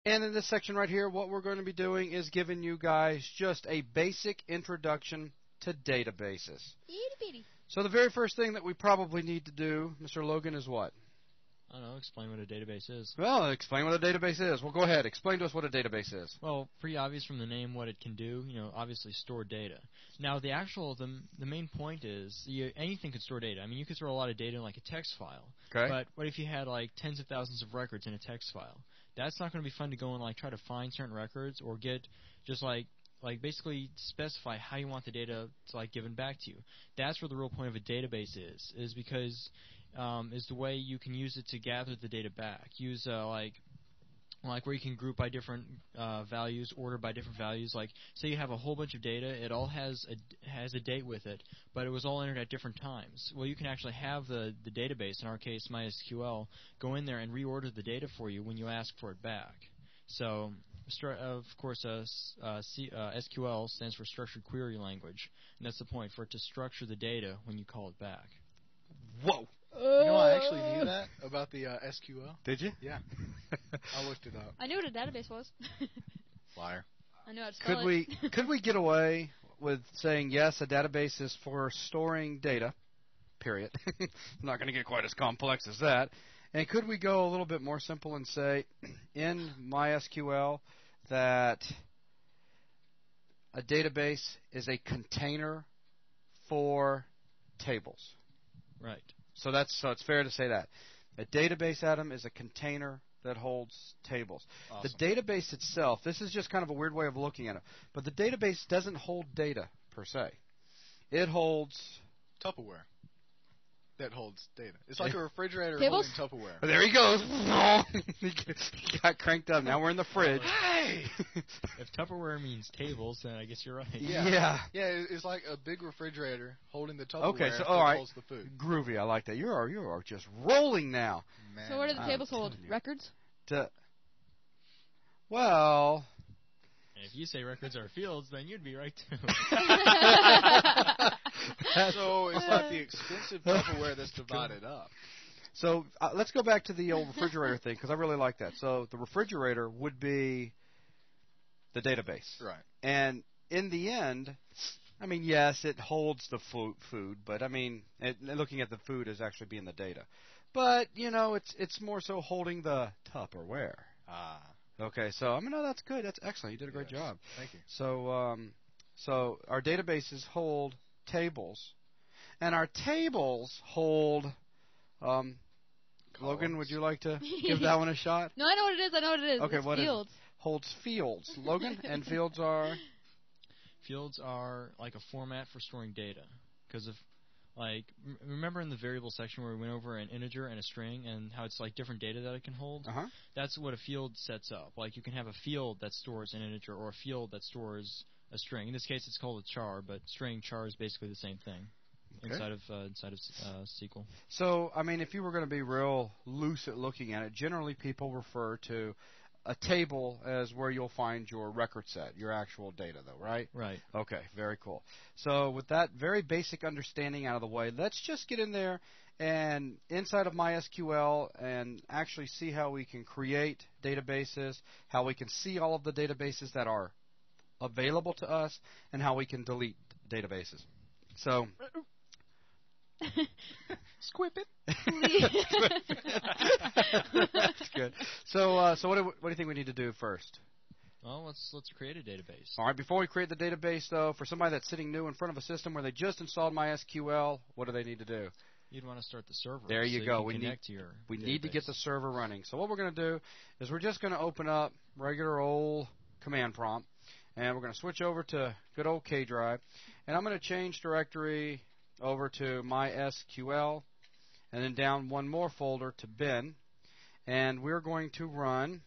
And in this section right here, what we're going to be doing is giving you guys just a basic introduction to databases. Itty-bitty. So the very first thing that we probably need to do, Mr. Logan, is what? I don't know, explain what a database is. Well, explain what a database is. Well, go ahead. Explain to us what a database is. Well, pretty obvious from the name what it can do. Obviously store data. Now, the main point is anything can store data. I mean, you could store a lot of data in like a text file. Okay. But what if you had like tens of thousands of records in a text file? That's not going to be fun to go and like try to find certain records or get just like basically specify how you want the data to like given back to you. That's where the real point of a database is because is the way you can use it to gather the data back. Use like where you can group by different values, order by different values. Like say you have a whole bunch of data, it all has a date with it, but it was all entered at different times. Well, you can actually have the database, in our case MySQL, go in there and reorder the data for you when you ask for it back. So of course, SQL stands for Structured Query Language, and that's the point, for it to structure the data when you call it back. Whoa! I actually knew that about the SQL. Did you? Yeah. I looked it up. I knew what a database was. Liar. I knew how to spell Could we get away with saying, yes, a database is for storing data, period. I'm not going to get quite as complex as that. And could we go a little bit more simple and say, in MySQL, that a database is a container for tables? Right. So it's fair to say that. A database, Adam, is a container that holds tables. Awesome. The database itself, this is just kind of a weird way of looking at it, but the database doesn't hold data per se. It holds Tupperware. That holds data. It's like a refrigerator Tables? holding Tupperware. There he goes. He got cranked up. Now we're in the fridge. Hey! If Tupperware means tables, then I guess you're right. Yeah. Yeah, it's like a big refrigerator holding the Tupperware Okay, so that all right. holds the food. Groovy. I like that. You are just rolling now. Man, So what do the I'm tables hold? telling you. Records? Well, And if you say records are fields, then you'd be right too. So it's like the expensive Tupperware that's divided up. so let's go back to the old refrigerator thing, because I really like that. So the refrigerator would be the database. Right. And in the end, I mean, yes, it holds the food, but I mean, looking at the food as actually being the data. But, it's more so holding the Tupperware. Ah. Okay, so, I mean, no, that's good. That's excellent. You did a great job. Thank you. So our databases hold tables, and our tables hold, Logan, would you like to give that one a shot? No, I know what it is. Okay, it's what is it? fields. Holds fields. Logan, and fields are? Fields are like a format for storing data. Because remember in the variable section where we went over an integer and a string and how it's like different data that it can hold? Uh-huh. That's what a field sets up. Like you can have a field that stores an integer or a field that stores a string. In this case, it's called a char, but string char is basically the same thing inside of SQL. So, I mean, if you were going to be real loose at looking at it, generally people refer to a table as where you'll find your record set, your actual data, though, right? Right. Okay, very cool. So with that very basic understanding out of the way, let's just get in there and inside of MySQL and actually see how we can create databases, how we can see all of the databases that are available to us, and how we can delete databases. So... Squip it. That's good. So what do you think we need to do first? Well, let's create a database. All right. Before we create the database, though, for somebody that's sitting new in front of a system where they just installed MySQL, what do they need to do? You'd want to start the server. There you go. We need to get the server running. So what we're going to do is we're just going to open up regular old command prompt, and we're going to switch over to good old K drive, and I'm going to change directory over to MySQL, and then down one more folder to bin, and we're going to run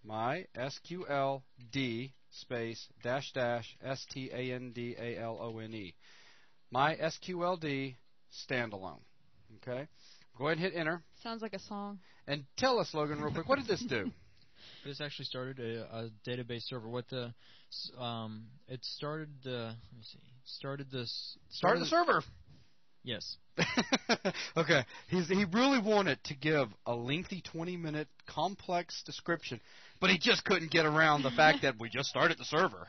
MySQL d space dash dash standalone. MySQL d standalone. Okay, go ahead and hit enter. Sounds like a song. And tell us, Logan, real quick, what did this do? This actually started a database server. It started the. Let me see. Started the server. Yes. Okay. He really wanted to give a lengthy 20-minute complex description, but he just couldn't get around the fact that we just started the server.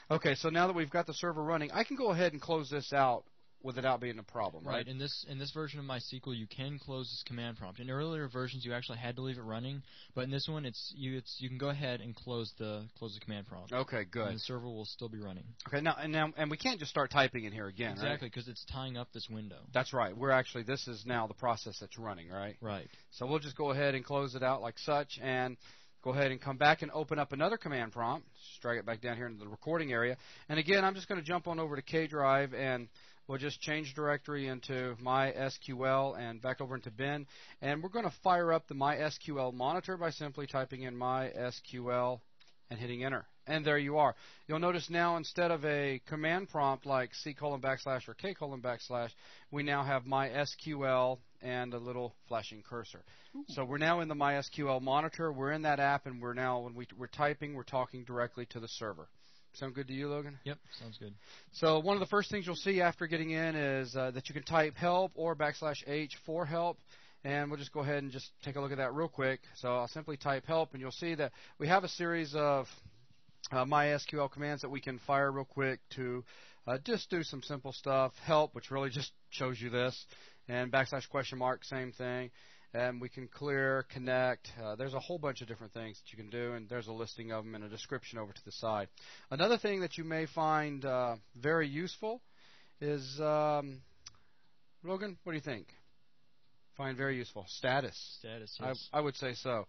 Okay, so now that we've got the server running, I can go ahead and close this out without being a problem, right? Right. In this version of MySQL, you can close this command prompt. In earlier versions, you actually had to leave it running, but in this one, you can go ahead and close the command prompt. Okay, good. And the server will still be running. Okay, now we can't just start typing in here again, Exactly, right? because it's tying up this window. That's right. This is now the process that's running, right? Right. So we'll just go ahead and close it out like such, and go ahead and come back and open up another command prompt. Just drag it back down here into the recording area. And again, I'm just going to jump on over to K Drive, and we'll just change directory into MySQL and back over into bin. And we're going to fire up the MySQL monitor by simply typing in MySQL and hitting enter. And there you are. You'll notice now instead of a command prompt like C:\/ or K:\/ we now have MySQL and a little flashing cursor. Ooh. So we're now in the MySQL monitor. We're in that app, and when we're typing, we're talking directly to the server. Sound good to you, Logan? Yep, sounds good. So one of the first things you'll see after getting in is that you can type help or \H for help. And we'll just go ahead and just take a look at that real quick. So I'll simply type help, and you'll see that we have a series of MySQL commands that we can fire real quick to just do some simple stuff. Help, which really just shows you this, and \, same thing. And we can clear, connect. There's a whole bunch of different things that you can do, and there's a listing of them and a description over to the side. Another thing that you may find very useful is, Logan, what do you think? Find very useful. Status. Status, yes. I would say so.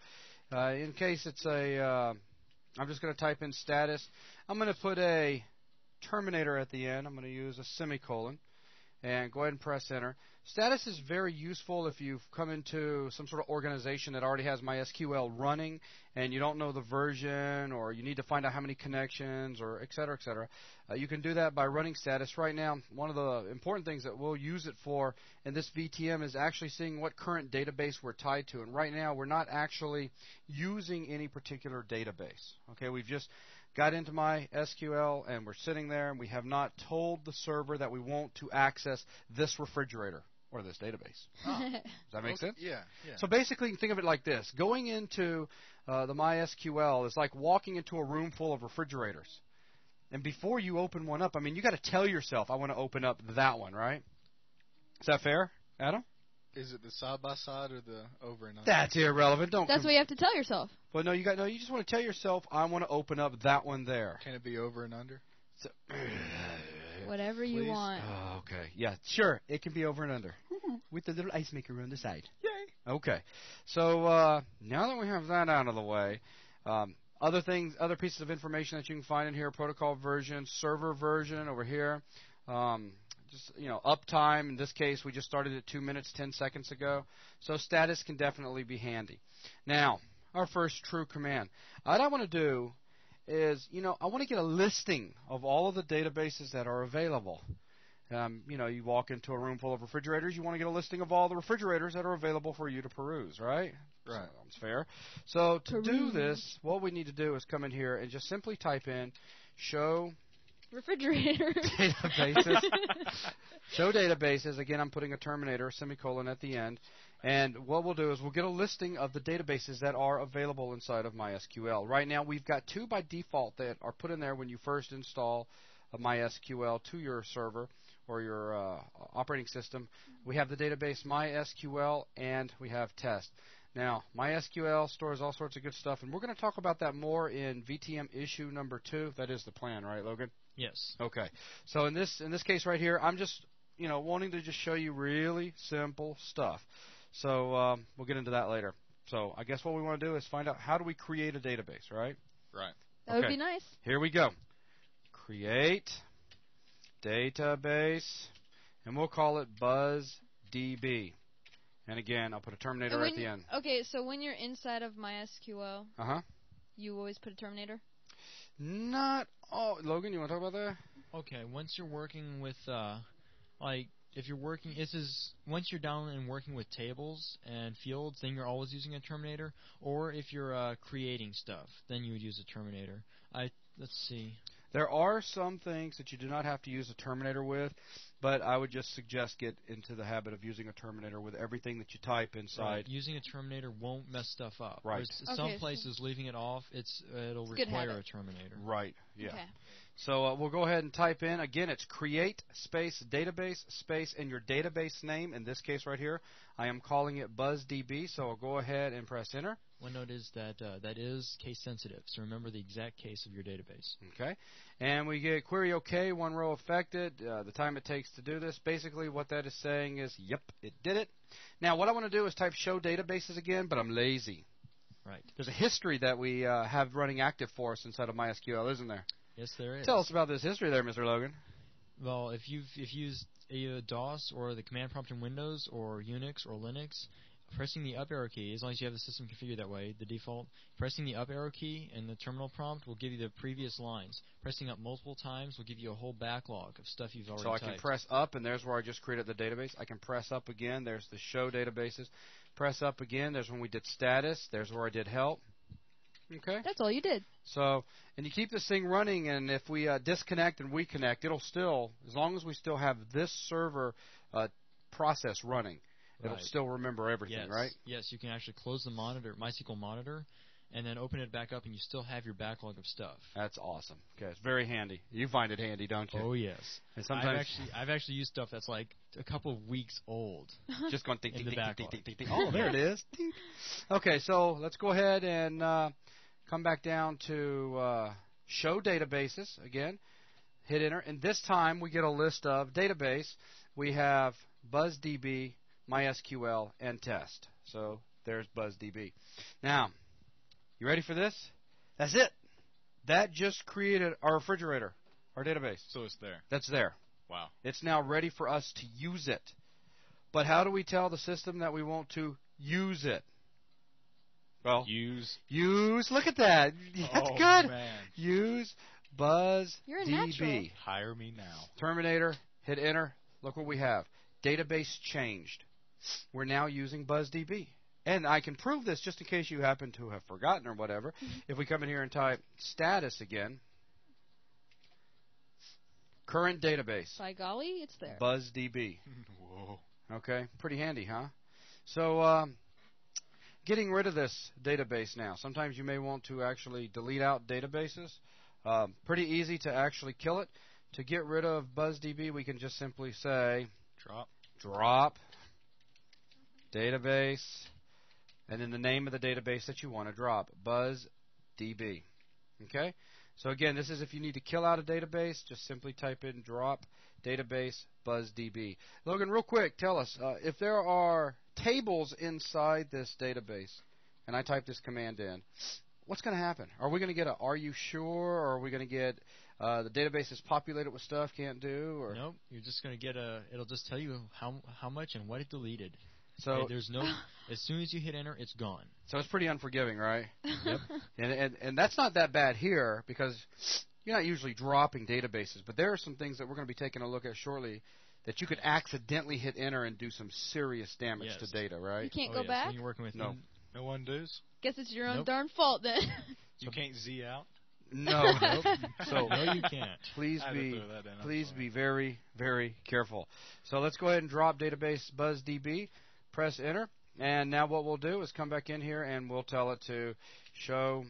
In case it's I'm just going to type in status. I'm going to put a terminator at the end. I'm going to use a semicolon and go ahead and press enter. Status is very useful if you've come into some sort of organization that already has MySQL running and you don't know the version, or you need to find out how many connections, or et cetera, et cetera. You can do that by running status. Right now, one of the important things that we'll use it for in this VTM is actually seeing what current database we're tied to. And right now, we're not actually using any particular database. Okay, we've just got into MySQL, and we're sitting there, and we have not told the server that we want to access this refrigerator or this database. Does that make sense? Yeah. So basically, you can think of it like this. Going into the MySQL is like walking into a room full of refrigerators. And before you open one up, you got to tell yourself, I want to open up that one, right? Is that fair, Adam? Is it the side by side or the over and under? That's irrelevant. That's what you have to tell yourself. Well, no, you just want to tell yourself, I want to open up that one there. Can it be over and under? So, Whatever you Please. want. Oh, okay. Yeah, sure. It can be over and under with the little ice maker on the side. Yay. Okay. So now that we have that out of the way, other pieces of information that you can find in here: protocol version, server version over here. Uptime. In this case, we just started at 2 minutes 10 seconds ago. So status can definitely be handy. Now, our first true command. What I want to do is, I want to get a listing of all of the databases that are available. You walk into a room full of refrigerators, you want to get a listing of all the refrigerators that are available for you to peruse, right? Right. Sounds fair. So to do this, what we need to do is come in here and just simply type in show Refrigerator. databases. Show databases. Again, I'm putting a terminator, semicolon at the end. And what we'll do is we'll get a listing of the databases that are available inside of MySQL. Right now, we've got 2 by default that are put in there when you first install a MySQL to your server or your operating system. We have the database MySQL, and we have test. Now, MySQL stores all sorts of good stuff, and we're going to talk about that more in VTM issue number 2. That is the plan, right, Logan? Yes. Okay. So in this case right here, I'm just wanting to just show you really simple stuff. So we'll get into that later. So I guess what we want to do is find out how do we create a database, right? Right. That would be nice. Here we go. Create database, and we'll call it BuzzDB. And again, I'll put a terminator at the end. Okay, so when you're inside of MySQL, you always put a terminator? Not all. Logan, you want to talk about that? Okay, once you're working with, if you're working, once you're down and working with tables and fields, then you're always using a terminator. Or if you're creating stuff, then you would use a terminator. Let's see. There are some things that you do not have to use a terminator with, but I would just suggest get into the habit of using a terminator with everything that you type inside. Right. Using a terminator won't mess stuff up. Right. Some places, leaving it off, it'll require a terminator. Right. Yeah. Okay. So we'll go ahead and type in. Again, it's create space database space and your database name. In this case right here, I am calling it BuzzDB. So I'll go ahead and press enter. One note is that that is case sensitive, so remember the exact case of your database. Okay. And we get query OK, one row affected, the time it takes to do this. Basically what that is saying is, yep, it did it. Now what I want to do is type show databases again, but I'm lazy. Right. There's a history that we have running active for us inside of MySQL, isn't there? Yes, there is. Tell us about this history there, Mr. Logan. Well, if you've used either DOS or the command prompt in Windows or Unix or Linux, pressing the up arrow key, as long as you have the system configured that way, the default, pressing the up arrow key in the terminal prompt will give you the previous lines. Pressing up multiple times will give you a whole backlog of stuff you've already typed. So I can press up, and there's where I just created the database. I can press up again. There's the show databases. Press up again. There's when we did status. There's where I did help. Okay. That's all you did. So, and you keep this thing running, and if we disconnect and reconnect, it'll still, as long as we still have this server process running, it'll still remember everything, right? Yes, you can actually close the monitor, MySQL monitor, and then open it back up, and you still have your backlog of stuff. That's awesome. Okay, it's very handy. You find it handy, don't you? Oh yes. And sometimes I've actually used stuff that's like a couple of weeks old. Just going ding, in ding, the ding, ding, backlog. ding, ding, ding. Oh, there it is. Ding. Okay, so let's go ahead and come back down to show databases again. Hit enter, and this time we get a list of database. We have BuzzDB, MySQL, and test. So there's BuzzDB. Now, you ready for this? That's it. That just created our refrigerator, our database. So it's there. That's there. Wow. It's now ready for us to use it. But how do we tell the system that we want to use it? Well, use. Look at that. That's good. Man. Use BuzzDB. You're a natural. Hire me now. Terminator. Hit enter. Look what we have. Database changed. We're now using BuzzDB. And I can prove this just in case you happen to have forgotten or whatever. If we come in here and type status again, current database. By golly, it's there. BuzzDB. Whoa. Okay, pretty handy, huh? So, getting rid of this database now. Sometimes you may want to actually delete out databases. Pretty easy to actually kill it. To get rid of BuzzDB, we can just simply say drop database, and then the name of the database that you want to drop, BuzzDB. Okay? So again, this is if you need to kill out a database, just simply type in drop database BuzzDB. Logan, real quick, tell us, if there are tables inside this database, and I type this command in, what's going to happen? Are we going to get a are you sure, or are we going to get the database is populated with stuff can't do? Or? Nope, you're just going to get it'll just tell you how much and what it deleted. So there's no. As soon as you hit enter, it's gone. So it's pretty unforgiving, right? Yep. And that's not that bad here because you're not usually dropping databases, but there are some things that we're going to be taking a look at shortly that you could accidentally hit enter and do some serious damage to data, right? You can't go back? When you're working with no undos? Guess it's your own darn fault then. You can't Z out? No. So no, you can't. Please be very, very careful. So let's go ahead and drop database BuzzDB. Press enter, and now what we'll do is come back in here and we'll tell it to show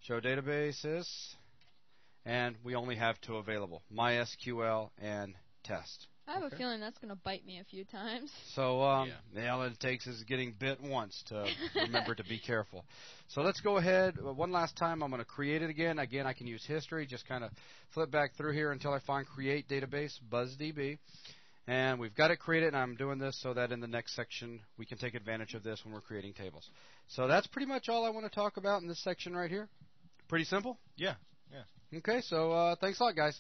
databases, and we only have two available, MySQL and test. I have a feeling that's going to bite me a few times. So all it takes is getting bit once to remember to be careful. So let's go ahead. One last time, I'm going to create it again. Again, I can use history. Just kind of flip back through here until I find create database BuzzDB. And we've got it created, and I'm doing this so that in the next section we can take advantage of this when we're creating tables. So that's pretty much all I want to talk about in this section right here. Pretty simple? Yeah. Okay, so thanks a lot, guys.